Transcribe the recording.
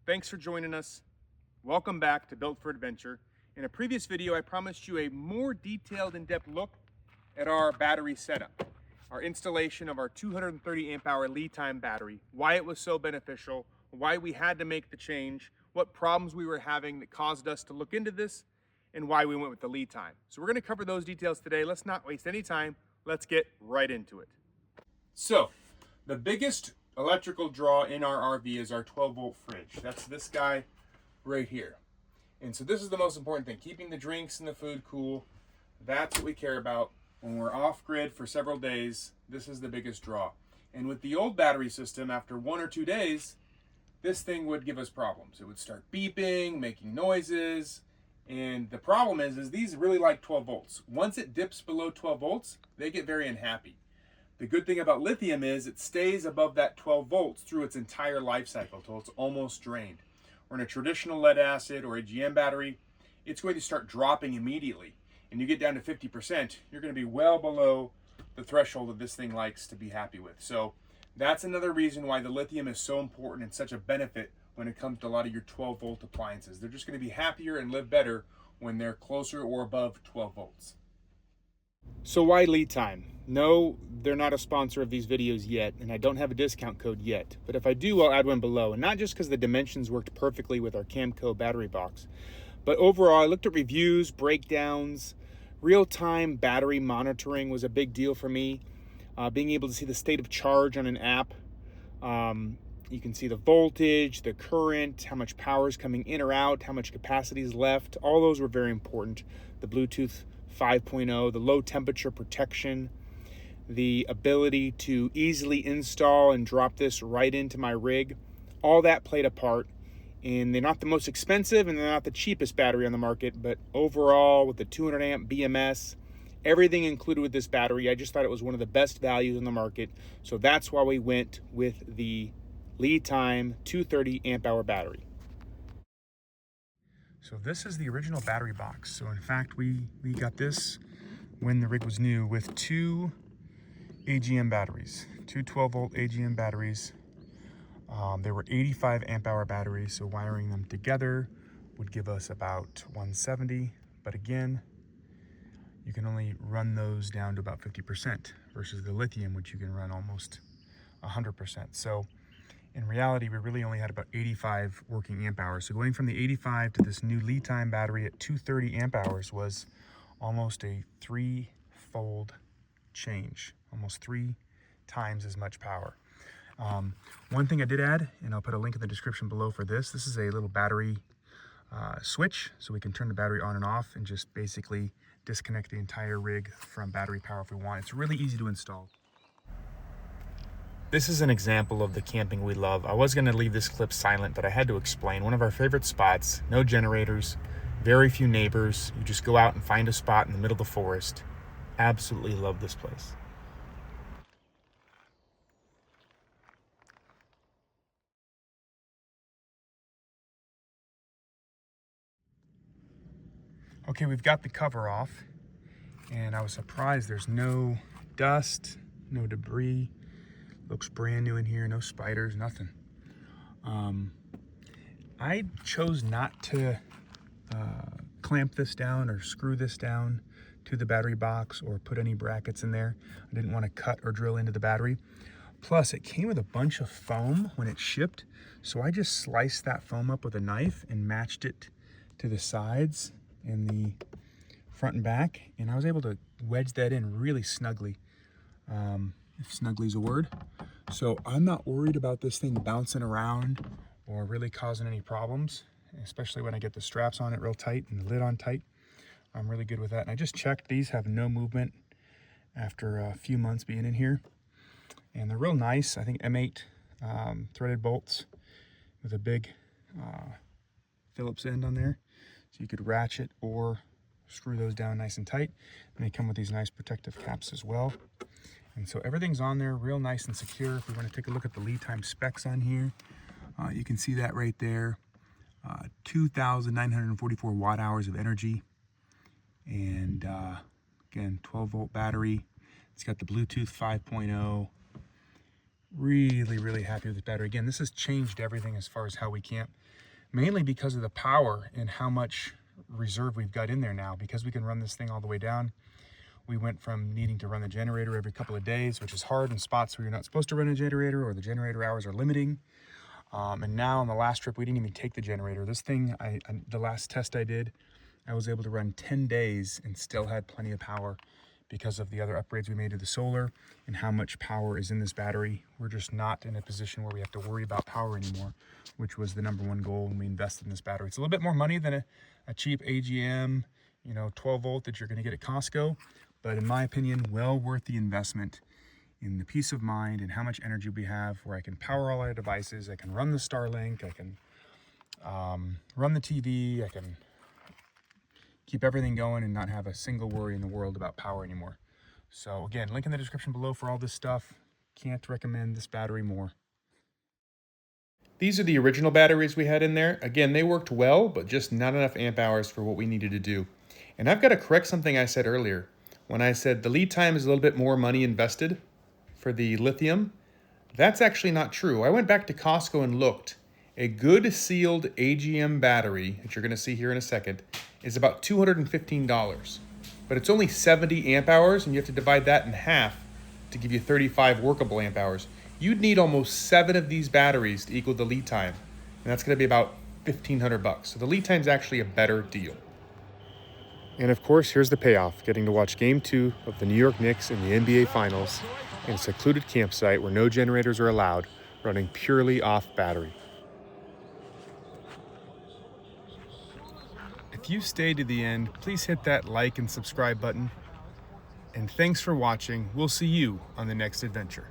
thanks for joining us. Welcome back to Built for Adventure. In a previous video, I promised you a more detailed, in-depth look at our battery setup, our installation of our 230 amp hour LiTime battery, why it was so beneficial, why we had to make the change, what problems we were having that caused us to look into this, and why we went with the LiTime. So we're going to cover those details today. Let's not waste any time. Let's get right into it. So the biggest electrical draw in our RV is our 12-volt fridge. That's this guy right here. And so this is the most important thing, keeping the drinks and the food cool. That's what we care about. When we're off grid for several days, this is the biggest draw. And with the old battery system, after 1 or 2 days, this thing would give us problems. It would start beeping, making noises. And the problem is these really like 12 volts. Once it dips below 12 volts, they get very unhappy. The good thing about lithium is it stays above that 12 volts through its entire life cycle till it's almost drained. Or in a traditional lead acid or AGM battery, it's going to start dropping immediately. And you get down to 50%, you're going to be well below the threshold that this thing likes to be happy with. So that's another reason why the lithium is so important and such a benefit when it comes to a lot of your 12 volt appliances. They're just going to be happier and live better when they're closer or above 12 volts. So why LiTime? No, they're not a sponsor of these videos yet, and I don't have a discount code yet. But if I do, I'll add one below. And not just because the dimensions worked perfectly with our Camco battery box, but overall, I looked at reviews, breakdowns, real-time battery monitoring was a big deal for me. Being able to see the state of charge on an app. You can see the voltage, the current, how much power is coming in or out, how much capacity is left. All those were very important. The Bluetooth 5.0, the low temperature protection, the ability to easily install and drop this right into my rig. All that played a part. And they're not the most expensive and they're not the cheapest battery on the market, but overall with the 200 amp BMS, everything included with this battery, I just thought it was one of the best values on the market. So that's why we went with the LiTime 230 amp hour battery. So this is the original battery box. So in fact, we got this when the rig was new with 2 AGM batteries, 2 12-volt AGM batteries. They were 85 amp hour batteries, so wiring them together would give us about 170. But again, you can only run those down to about 50% versus the lithium, which you can run almost 100%. So in reality, we really only had about 85 working amp hours. So going from the 85 to this new LiTime battery at 230 amp hours was almost a 3-fold change, almost 3 times as much power. One thing I did add, and I'll put a link in the description below for this, this is a little battery switch, so we can turn the battery on and off and just basically disconnect the entire rig from battery power if we want. It's really easy to install. This is an example of the camping we love. I was going to leave this clip silent, but I had to explain. One of our favorite spots, no generators, very few neighbors. You just go out and find a spot in the middle of the forest. Absolutely love this place. Okay, we've got the cover off, and I was surprised there's no dust, no debris. Looks brand new in here, no spiders, nothing. I chose not to clamp this down or screw this down to the battery box or put any brackets in there. I didn't want to cut or drill into the battery. Plus, it came with a bunch of foam when it shipped, so I just sliced that foam up with a knife and matched it to the sides and the front and back, and I was able to wedge that in really snugly, if snugly is a word. So I'm not worried about this thing bouncing around or really causing any problems, especially when I get the straps on it real tight and the lid on tight. I'm really good with that. And I just checked, these have no movement after a few months being in here, and they're real nice. I think M8 threaded bolts with a big Phillips end on there, so you could ratchet or screw those down nice and tight. And they come with these nice protective caps as well. And so everything's on there real nice and secure. If we want to take a look at the LiTime specs on here, you can see that right there. 2,944 watt hours of energy. And again, 12 volt battery. It's got the Bluetooth 5.0. Really happy with this battery. Again, this has changed everything as far as how we camp, mainly because of the power and how much reserve we've got in there now. Because we can run this thing all the way down, we went from needing to run the generator every couple of days, which is hard in spots where you're not supposed to run a generator or the generator hours are limiting. And now on the last trip, we didn't even take the generator. This thing, the last test I did, I was able to run 10 days and still had plenty of power because of the other upgrades we made to the solar and how much power is in this battery. We're just not in a position where we have to worry about power anymore, which was the #1 goal when we invested in this battery. It's a little bit more money than a cheap AGM, 12 volt that you're gonna get at Costco, but in my opinion, well worth the investment in the peace of mind and how much energy we have, where I can power all our devices, I can run the Starlink, I can run the TV, I can keep everything going and not have a single worry in the world about power anymore. So again, link in the description below for all this stuff. Can't recommend this battery more. These are the original batteries we had in there. Again, they worked well, but just not enough amp hours for what we needed to do. And I've got to correct something I said earlier. When I said the lead time is a little bit more money invested for the lithium, that's actually not true. I went back to Costco and looked. A good sealed AGM battery, that you're gonna see here in a second, is about $215. But it's only 70 amp hours, and you have to divide that in half to give you 35 workable amp hours. You'd need almost 7 of these batteries to equal the lead time, and that's gonna be about $1,500. So the lead time is actually a better deal. And of course, here's the payoff, getting to watch Game 2 of the New York Knicks in the NBA Finals in a secluded campsite where no generators are allowed, running purely off battery. If you stayed to the end, please hit that like and subscribe button. And thanks for watching. We'll see you on the next adventure.